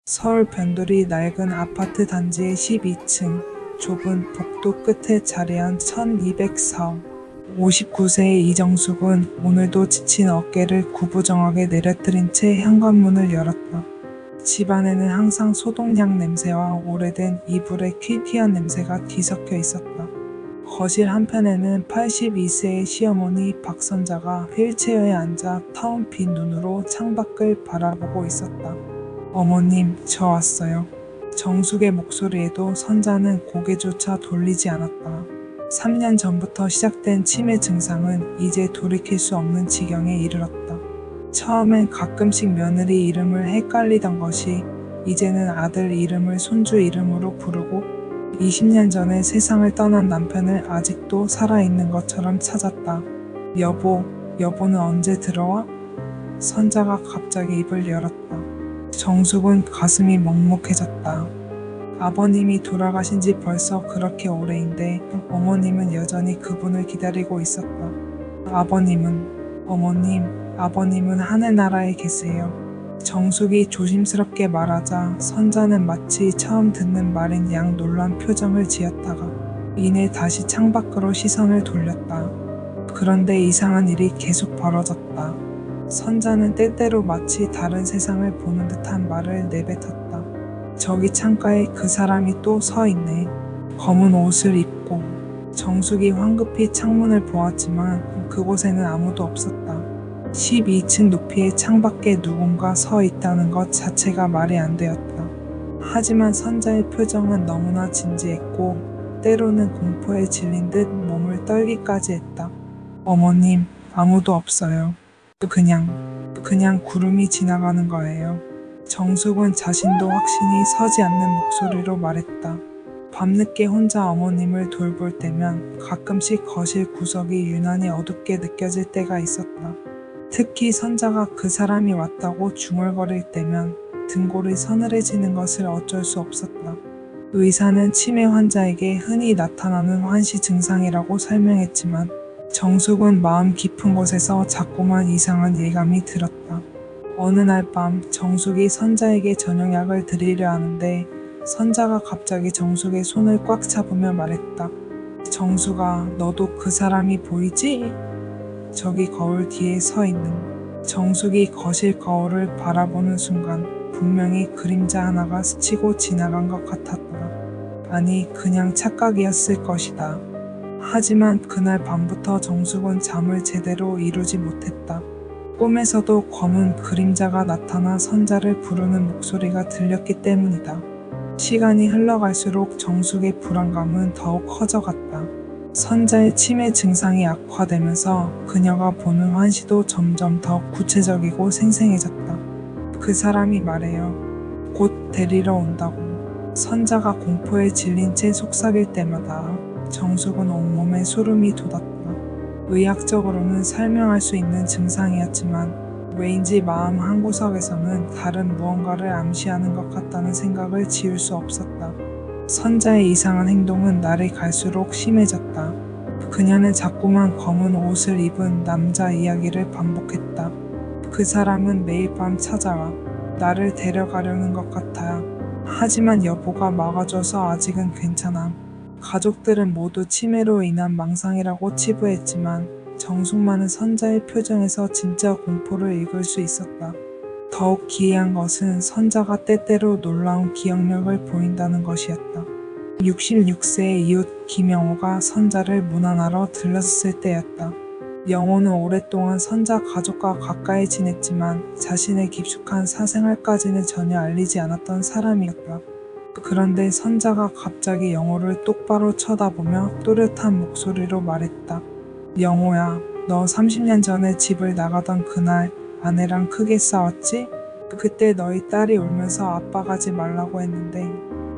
서울 변두리 낡은 아파트 단지의 12층 좁은 복도 끝에 자리한 1204. 59세의 이정숙은 오늘도 지친 어깨를 구부정하게 내려뜨린 채 현관문을 열었다. 집안에는 항상 소독약 냄새와 오래된 이불의 퀴퀴한 냄새가 뒤섞여 있었다. 거실 한편에는 82세의 시어머니 박선자가 휠체어에 앉아 타온 빈 눈으로 창밖을 바라보고 있었다. 어머님, 저 왔어요. 정숙의 목소리에도 선자는 고개조차 돌리지 않았다. 3년 전부터 시작된 치매 증상은 이제 돌이킬 수 없는 지경에 이르렀다. 처음엔 가끔씩 며느리 이름을 헷갈리던 것이 이제는 아들 이름을 손주 이름으로 부르고 20년 전에 세상을 떠난 남편을 아직도 살아있는 것처럼 찾았다. 여보는 언제 들어와? 선자가 갑자기 입을 열었다. 정숙은 가슴이 먹먹해졌다. 아버님이 돌아가신 지 벌써 그렇게 오래인데 어머님은 여전히 그분을 기다리고 있었다. 아버님은 하늘나라에 계세요. 정숙이 조심스럽게 말하자 선자는 마치 처음 듣는 말인 양 놀란 표정을 지었다가 이내 다시 창밖으로 시선을 돌렸다. 그런데 이상한 일이 계속 벌어졌다. 선자는 때때로 마치 다른 세상을 보는 듯한 말을 내뱉었다. 저기 창가에 그 사람이 또 서 있네. 검은 옷을 입고. 정숙이 황급히 창문을 보았지만 그곳에는 아무도 없었다. 12층 높이의 창밖에 누군가 서 있다는 것 자체가 말이 안 되었다. 하지만 선자의 표정은 너무나 진지했고 때로는 공포에 질린 듯 몸을 떨기까지 했다. 어머님, 아무도 없어요. 그냥 구름이 지나가는 거예요. 정숙은 자신도 확신이 서지 않는 목소리로 말했다. 밤늦게 혼자 어머님을 돌볼 때면 가끔씩 거실 구석이 유난히 어둡게 느껴질 때가 있었다. 특히 선자가 그 사람이 왔다고 중얼거릴 때면 등골이 서늘해지는 것을 어쩔 수 없었다. 의사는 치매 환자에게 흔히 나타나는 환시 증상이라고 설명했지만 정숙은 마음 깊은 곳에서 자꾸만 이상한 예감이 들었다. 어느 날 밤 정숙이 선자에게 저녁약을 드리려 하는데 선자가 갑자기 정숙의 손을 꽉 잡으며 말했다. 정숙아, 너도 그 사람이 보이지? 저기 거울 뒤에 서 있는. 정숙이 거실 거울을 바라보는 순간 분명히 그림자 하나가 스치고 지나간 것 같았다. 아니, 그냥 착각이었을 것이다. 하지만 그날 밤부터 정숙은 잠을 제대로 이루지 못했다. 꿈에서도 검은 그림자가 나타나 선자를 부르는 목소리가 들렸기 때문이다. 시간이 흘러갈수록 정숙의 불안감은 더욱 커져갔다. 선자의 치매 증상이 악화되면서 그녀가 보는 환시도 점점 더 구체적이고 생생해졌다. 그 사람이 말해요. 곧 데리러 온다고. 선자가 공포에 질린 채 속삭일 때마다 정숙은 온몸에 소름이 돋았다. 의학적으로는 설명할 수 있는 증상이었지만 왜인지 마음 한구석에서는 다른 무언가를 암시하는 것 같다는 생각을 지울 수 없었다. 선자의 이상한 행동은 날이 갈수록 심해졌다. 그녀는 자꾸만 검은 옷을 입은 남자 이야기를 반복했다. 그 사람은 매일 밤 찾아와 나를 데려가려는 것 같아. 하지만 여보가 막아줘서 아직은 괜찮아. 가족들은 모두 치매로 인한 망상이라고 치부했지만 정숙만은 선자의 표정에서 진짜 공포를 읽을 수 있었다. 더욱 기이한 것은 선자가 때때로 놀라운 기억력을 보인다는 것이었다. 66세의 이웃 김영호가 선자를 문안하러 들렀을 때였다. 영호는 오랫동안 선자 가족과 가까이 지냈지만 자신의 깊숙한 사생활까지는 전혀 알리지 않았던 사람이었다. 그런데 선자가 갑자기 영호를 똑바로 쳐다보며 또렷한 목소리로 말했다. 영호야, 너 30년 전에 집을 나가던 그날 아내랑 크게 싸웠지? 그때 너희 딸이 울면서 아빠 가지 말라고 했는데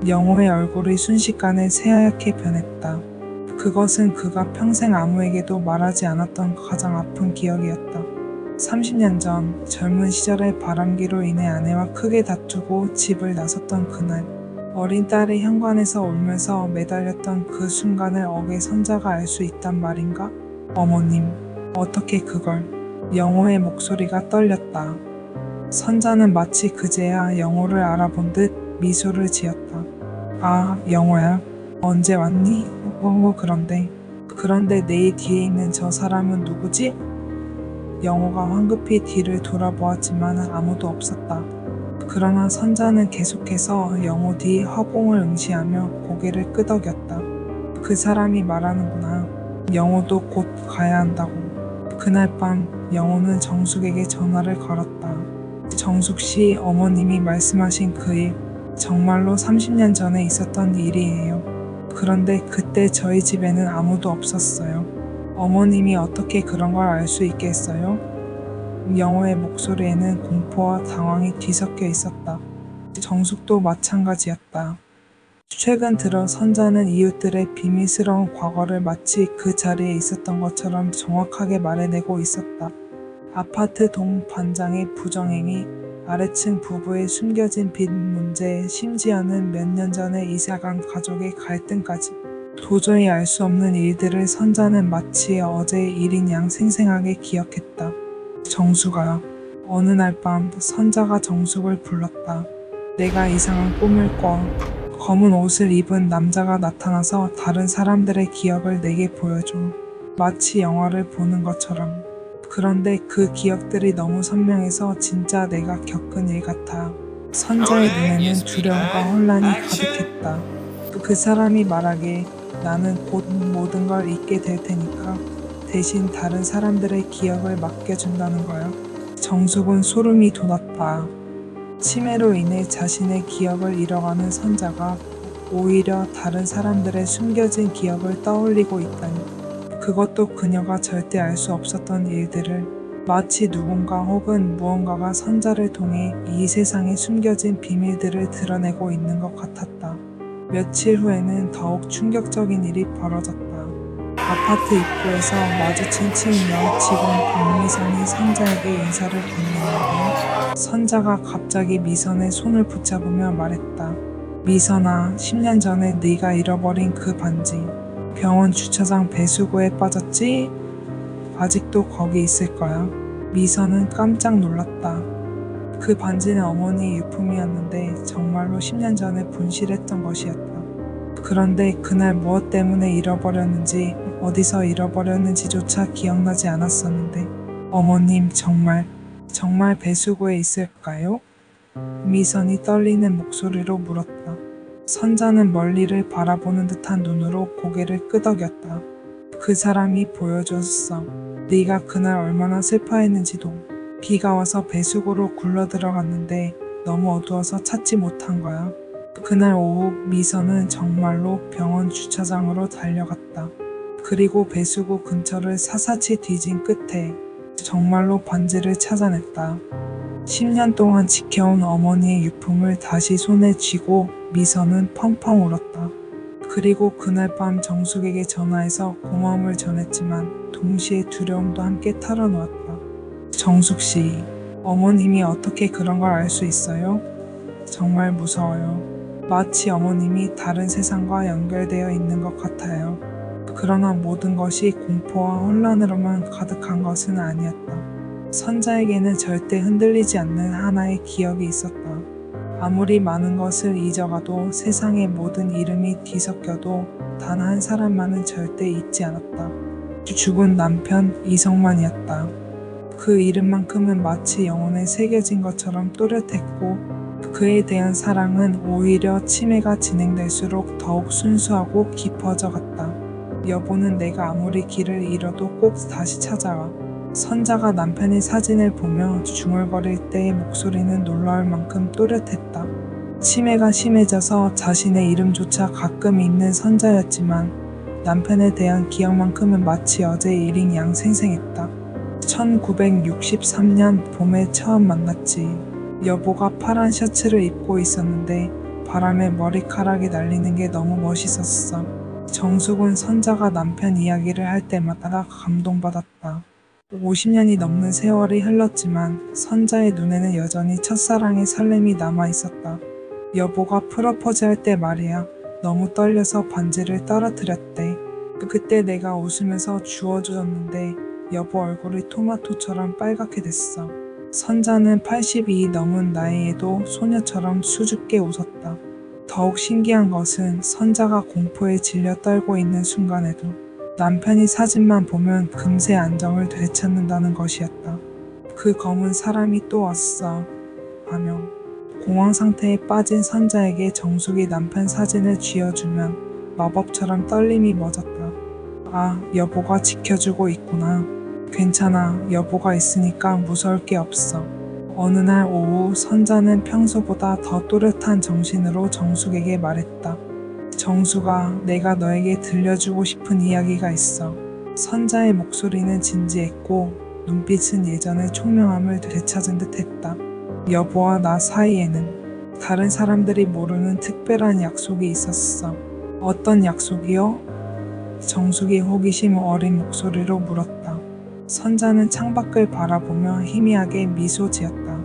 영호의 얼굴이 순식간에 새하얗게 변했다. 그것은 그가 평생 아무에게도 말하지 않았던 가장 아픈 기억이었다. 30년 전 젊은 시절의 바람기로 인해 아내와 크게 다투고 집을 나섰던 그날 어린 딸이 현관에서 울면서 매달렸던 그 순간을 어게 선자가 알 수 있단 말인가? 어머님, 어떻게 그걸? 영호의 목소리가 떨렸다. 선자는 마치 그제야 영호를 알아본 듯 미소를 지었다. 아, 영호야. 언제 왔니? 그런데 내 뒤에 있는 저 사람은 누구지? 영호가 황급히 뒤를 돌아보았지만 아무도 없었다. 그러나 선자는 계속해서 영호 뒤 허공을 응시하며 고개를 끄덕였다. 그 사람이 말하는구나. 영호도 곧 가야 한다고. 그날 밤 영호는 정숙에게 전화를 걸었다. 정숙 씨, 어머님이 말씀하신 그 일, 정말로 30년 전에 있었던 일이에요. 그런데 그때 저희 집에는 아무도 없었어요. 어머님이 어떻게 그런 걸 알 수 있겠어요? 영호의 목소리에는 공포와 당황이 뒤섞여 있었다. 정숙도 마찬가지였다. 최근 들어 선자는 이웃들의 비밀스러운 과거를 마치 그 자리에 있었던 것처럼 정확하게 말해내고 있었다. 아파트 동반장의 부정행위, 아래층 부부의 숨겨진 빚 문제, 심지어는 몇 년 전에 이사간 가족의 갈등까지. 도저히 알 수 없는 일들을 선자는 마치 어제의 일인 양 생생하게 기억했다. 정숙아. 어느 날 밤 선자가 정숙을 불렀다. 내가 이상한 꿈을 꿔. 검은 옷을 입은 남자가 나타나서 다른 사람들의 기억을 내게 보여줘. 마치 영화를 보는 것처럼. 그런데 그 기억들이 너무 선명해서 진짜 내가 겪은 일 같아. 선자의 눈에는 두려움과 혼란이 가득했다. 그 사람이 말하길 나는 곧 모든 걸 잊게 될 테니까 대신 다른 사람들의 기억을 맡겨준다는 거야. 정숙은 소름이 돋았다. 치매로 인해 자신의 기억을 잃어가는 선자가 오히려 다른 사람들의 숨겨진 기억을 떠올리고 있다니. 그것도 그녀가 절대 알 수 없었던 일들을 마치 누군가 혹은 무언가가 선자를 통해 이 세상에 숨겨진 비밀들을 드러내고 있는 것 같았다. 며칠 후에는 더욱 충격적인 일이 벌어졌다. 아파트 입구에서 마주친 친인녀 직원 박미선이 선자에게 인사를 건네는데 선자가 갑자기 미선의 손을 붙잡으며 말했다. 미선아, 10년 전에 네가 잃어버린 그 반지 병원 주차장 배수구에 빠졌지? 아직도 거기 있을 거야. 미선은 깜짝 놀랐다. 그 반지는 어머니의 유품이었는데 정말로 10년 전에 분실했던 것이었다. 그런데 그날 무엇 때문에 잃어버렸는지 어디서 잃어버렸는지조차 기억나지 않았었는데 어머님 정말 배수구에 있을까요? 미선이 떨리는 목소리로 물었다. 선자는 멀리를 바라보는 듯한 눈으로 고개를 끄덕였다. 그 사람이 보여줬어. 네가 그날 얼마나 슬퍼했는지도. 비가 와서 배수구로 굴러들어갔는데 너무 어두워서 찾지 못한 거야. 그날 오후 미선은 정말로 병원 주차장으로 달려갔다. 그리고 배수구 근처를 사사치 뒤진 끝에 정말로 반지를 찾아냈다. 10년 동안 지켜온 어머니의 유품을 다시 손에 쥐고 미선은 펑펑 울었다. 그리고 그날 밤 정숙에게 전화해서 고마움을 전했지만 동시에 두려움도 함께 털어놓았다. 정숙 씨, 어머님이 어떻게 그런 걸 알 수 있어요? 정말 무서워요. 마치 어머님이 다른 세상과 연결되어 있는 것 같아요. 그러나 모든 것이 공포와 혼란으로만 가득한 것은 아니었다. 선자에게는 절대 흔들리지 않는 하나의 기억이 있었다. 아무리 많은 것을 잊어가도 세상의 모든 이름이 뒤섞여도 단 한 사람만은 절대 잊지 않았다. 죽은 남편 이성만이었다. 그 이름만큼은 마치 영혼에 새겨진 것처럼 또렷했고 그에 대한 사랑은 오히려 치매가 진행될수록 더욱 순수하고 깊어져 갔다. 여보는 내가 아무리 길을 잃어도 꼭 다시 찾아와. 선자가 남편의 사진을 보며 중얼거릴 때의 목소리는 놀라울 만큼 또렷했다. 치매가 심해져서 자신의 이름조차 가끔 잊는 선자였지만 남편에 대한 기억만큼은 마치 어제의 일인 양 생생했다. 1963년 봄에 처음 만났지. 여보가 파란 셔츠를 입고 있었는데 바람에 머리카락이 날리는 게 너무 멋있었어. 정숙은 선자가 남편 이야기를 할 때마다 감동받았다. 50년이 넘는 세월이 흘렀지만 선자의 눈에는 여전히 첫사랑의 설렘이 남아있었다. 여보가 프로포즈 할 때 말이야. 너무 떨려서 반지를 떨어뜨렸대. 그때 내가 웃으면서 주워주었는데 여보 얼굴이 토마토처럼 빨갛게 됐어. 선자는 80이 넘은 나이에도 소녀처럼 수줍게 웃었다. 더욱 신기한 것은 선자가 공포에 질려 떨고 있는 순간에도 남편이 사진만 보면 금세 안정을 되찾는다는 것이었다. 그 검은 사람이 또 왔어 하며 공황 상태에 빠진 선자에게 정숙이 남편 사진을 쥐어주면 마법처럼 떨림이 멎었다. 아, 여보가 지켜주고 있구나. 괜찮아, 여보가 있으니까 무서울 게 없어. 어느 날 오후 선자는 평소보다 더 또렷한 정신으로 정숙에게 말했다. 정숙아, 내가 너에게 들려주고 싶은 이야기가 있어. 선자의 목소리는 진지했고 눈빛은 예전의 총명함을 되찾은 듯 했다. 여보와 나 사이에는 다른 사람들이 모르는 특별한 약속이 있었어. 어떤 약속이요? 정숙이 호기심 어린 목소리로 물었다. 선자는 창밖을 바라보며 희미하게 미소 지었다.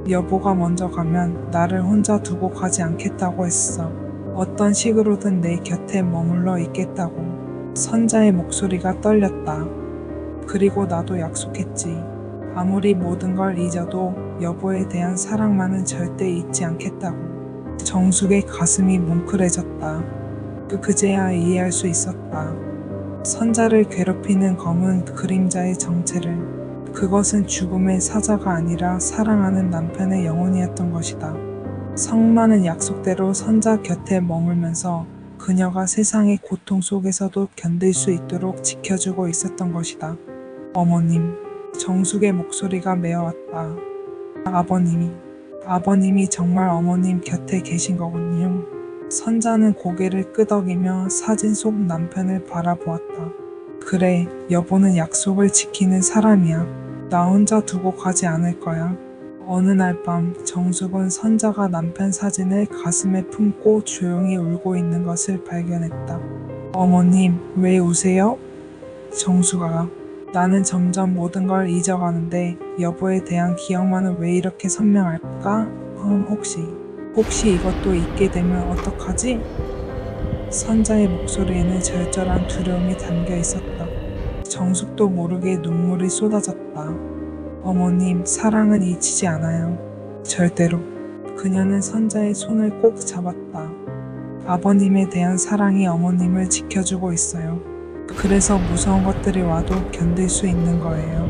여보가 먼저 가면 나를 혼자 두고 가지 않겠다고 했어. 어떤 식으로든 내 곁에 머물러 있겠다고. 선자의 목소리가 떨렸다. 그리고 나도 약속했지. 아무리 모든 걸 잊어도 여보에 대한 사랑만은 절대 잊지 않겠다고. 정숙의 가슴이 뭉클해졌다. 그제야 이해할 수 있었다. 선자를 괴롭히는 검은 그림자의 정체를. 그것은 죽음의 사자가 아니라 사랑하는 남편의 영혼이었던 것이다. 성마는 약속대로 선자 곁에 머물면서 그녀가 세상의 고통 속에서도 견딜 수 있도록 지켜주고 있었던 것이다. 어머님, 정숙의 목소리가 메어왔다. 아버님이 정말 어머님 곁에 계신 거군요. 선자는 고개를 끄덕이며 사진 속 남편을 바라보았다. 그래, 여보는 약속을 지키는 사람이야. 나 혼자 두고 가지 않을 거야. 어느 날 밤 정숙은 선자가 남편 사진을 가슴에 품고 조용히 울고 있는 것을 발견했다. 어머님, 왜 우세요? 정숙아, 나는 점점 모든 걸 잊어가는데 여보에 대한 기억만은 왜 이렇게 선명할까? 혹시 이것도 잊게 되면 어떡하지? 선자의 목소리에는 절절한 두려움이 담겨 있었다. 정숙도 모르게 눈물이 쏟아졌다. 어머님, 사랑은 잊히지 않아요. 절대로. 그녀는 선자의 손을 꼭 잡았다. 아버님에 대한 사랑이 어머님을 지켜주고 있어요. 그래서 무서운 것들이 와도 견딜 수 있는 거예요.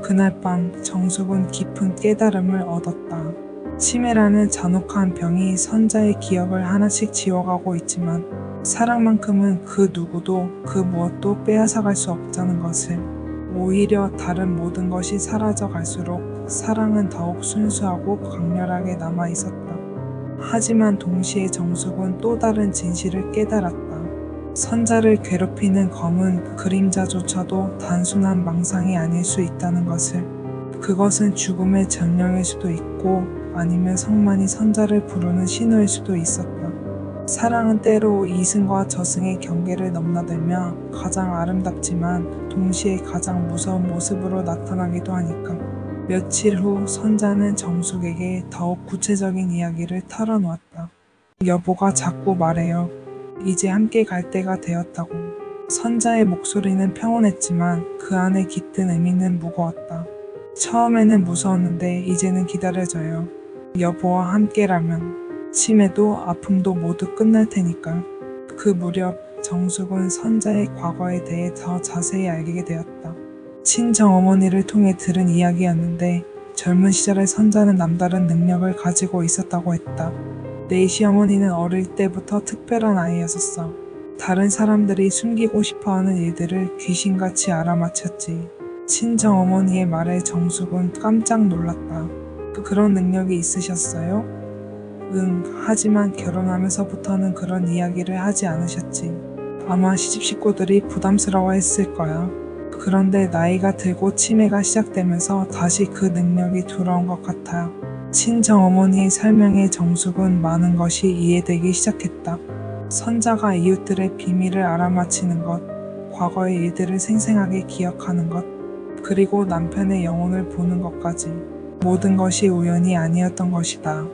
그날 밤 정숙은 깊은 깨달음을 얻었다. 치매라는 잔혹한 병이 선자의 기억을 하나씩 지워가고 있지만 사랑만큼은 그 누구도 그 무엇도 빼앗아갈 수 없다는 것을. 오히려 다른 모든 것이 사라져 갈수록 사랑은 더욱 순수하고 강렬하게 남아 있었다. 하지만 동시에 정숙은 또 다른 진실을 깨달았다. 선자를 괴롭히는 검은 그림자조차도 단순한 망상이 아닐 수 있다는 것을. 그것은 죽음의 전령일 수도 있고 아니면 성만이 선자를 부르는 신호일 수도 있었다. 사랑은 때로 이승과 저승의 경계를 넘나들며 가장 아름답지만 동시에 가장 무서운 모습으로 나타나기도 하니까. 며칠 후 선자는 정숙에게 더욱 구체적인 이야기를 털어놓았다. 여보가 자꾸 말해요. 이제 함께 갈 때가 되었다고. 선자의 목소리는 평온했지만 그 안에 깃든 의미는 무거웠다. 처음에는 무서웠는데 이제는 기다려져요. 여보와 함께라면 치매도 아픔도 모두 끝날 테니까. 그 무렵 정숙은 선자의 과거에 대해 더 자세히 알게 되었다. 친정어머니를 통해 들은 이야기였는데 젊은 시절의 선자는 남다른 능력을 가지고 있었다고 했다. 내 시어머니는 어릴 때부터 특별한 아이였었어. 다른 사람들이 숨기고 싶어하는 일들을 귀신같이 알아맞혔지. 친정어머니의 말에 정숙은 깜짝 놀랐다. 그런 능력이 있으셨어요? 응, 하지만 결혼하면서부터는 그런 이야기를 하지 않으셨지. 아마 시집 식구들이 부담스러워했을 거야. 그런데 나이가 들고 치매가 시작되면서 다시 그 능력이 돌아온 것 같아. 친정어머니의 설명에 정숙은 많은 것이 이해되기 시작했다. 선자가 이웃들의 비밀을 알아맞히는 것, 과거의 일들을 생생하게 기억하는 것, 그리고 남편의 영혼을 보는 것까지. 모든 것이 우연이 아니었던 것이다.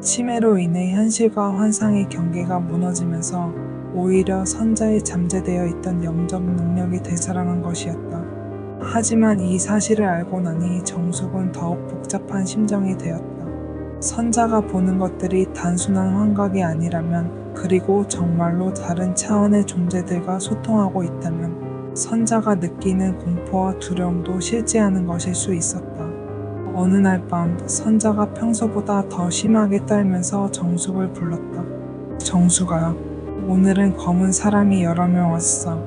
치매로 인해 현실과 환상의 경계가 무너지면서 오히려 선자에 잠재되어 있던 영적 능력이 되살아난 것이었다. 하지만 이 사실을 알고 나니 정숙은 더욱 복잡한 심정이 되었다. 선자가 보는 것들이 단순한 환각이 아니라면, 그리고 정말로 다른 차원의 존재들과 소통하고 있다면 선자가 느끼는 공포와 두려움도 실제하는 것일 수 있었다. 어느 날 밤 선자가 평소보다 더 심하게 떨면서 정숙을 불렀다. 정숙아, 오늘은 검은 사람이 여러 명 왔어.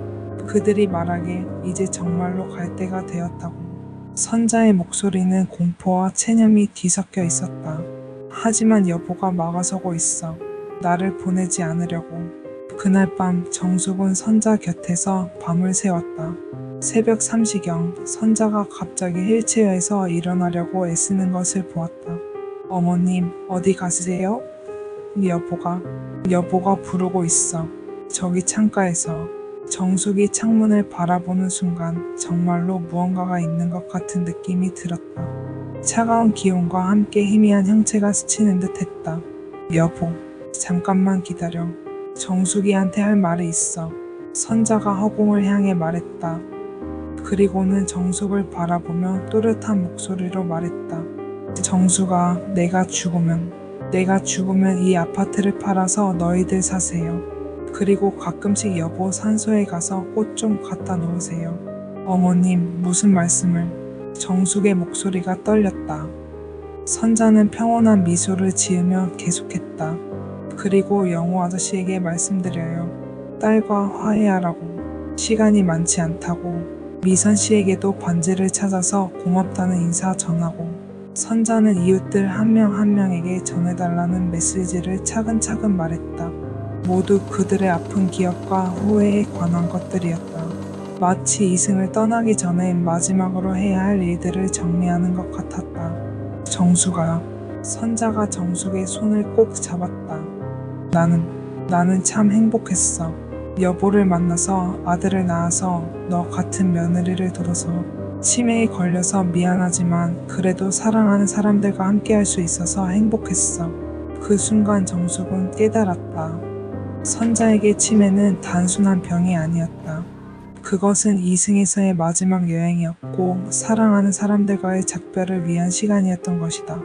그들이 말하길 이제 정말로 갈 때가 되었다고. 선자의 목소리는 공포와 체념이 뒤섞여 있었다. 하지만 여보가 막아서고 있어. 나를 보내지 않으려고. 그날 밤 정숙은 선자 곁에서 밤을 새웠다. 새벽 3시경 선자가 갑자기 휠체어에서 일어나려고 애쓰는 것을 보았다. 어머님, 어디 가세요? 여보가 부르고 있어. 저기 창가에서. 정숙이 창문을 바라보는 순간 정말로 무언가가 있는 것 같은 느낌이 들었다. 차가운 기온과 함께 희미한 형체가 스치는 듯 했다. 여보, 잠깐만 기다려. 정숙이한테 할 말이 있어. 선자가 허공을 향해 말했다. 그리고는 정숙을 바라보며 또렷한 목소리로 말했다. 정숙아, 내가 죽으면 이 아파트를 팔아서 너희들 사세요. 그리고 가끔씩 여보 산소에 가서 꽃 좀 갖다 놓으세요. 어머님, 무슨 말씀을? 정숙의 목소리가 떨렸다. 선자는 평온한 미소를 지으며 계속했다. 그리고 영호 아저씨에게 말씀드려요. 딸과 화해하라고. 시간이 많지 않다고. 미선 씨에게도 반지를 찾아서 고맙다는 인사 전하고. 선자는 이웃들 한 명 한 명에게 전해달라는 메시지를 차근차근 말했다. 모두 그들의 아픈 기억과 후회에 관한 것들이었다. 마치 이승을 떠나기 전에 마지막으로 해야 할 일들을 정리하는 것 같았다. 정숙아. 선자가 정숙의 손을 꼭 잡았다. 나는 참 행복했어. 여보를 만나서, 아들을 낳아서, 너 같은 며느리를 둬서. 치매에 걸려서 미안하지만 그래도 사랑하는 사람들과 함께 할 수 있어서 행복했어. 그 순간 정숙은 깨달았다. 선자에게 치매는 단순한 병이 아니었다. 그것은 이승에서의 마지막 여행이었고 사랑하는 사람들과의 작별을 위한 시간이었던 것이다.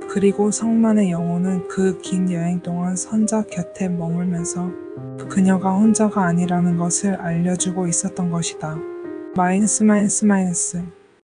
그리고 성만의 영혼은 그 긴 여행 동안 선자 곁에 머물면서 그녀가 혼자가 아니라는 것을 알려주고 있었던 것이다. 마이너스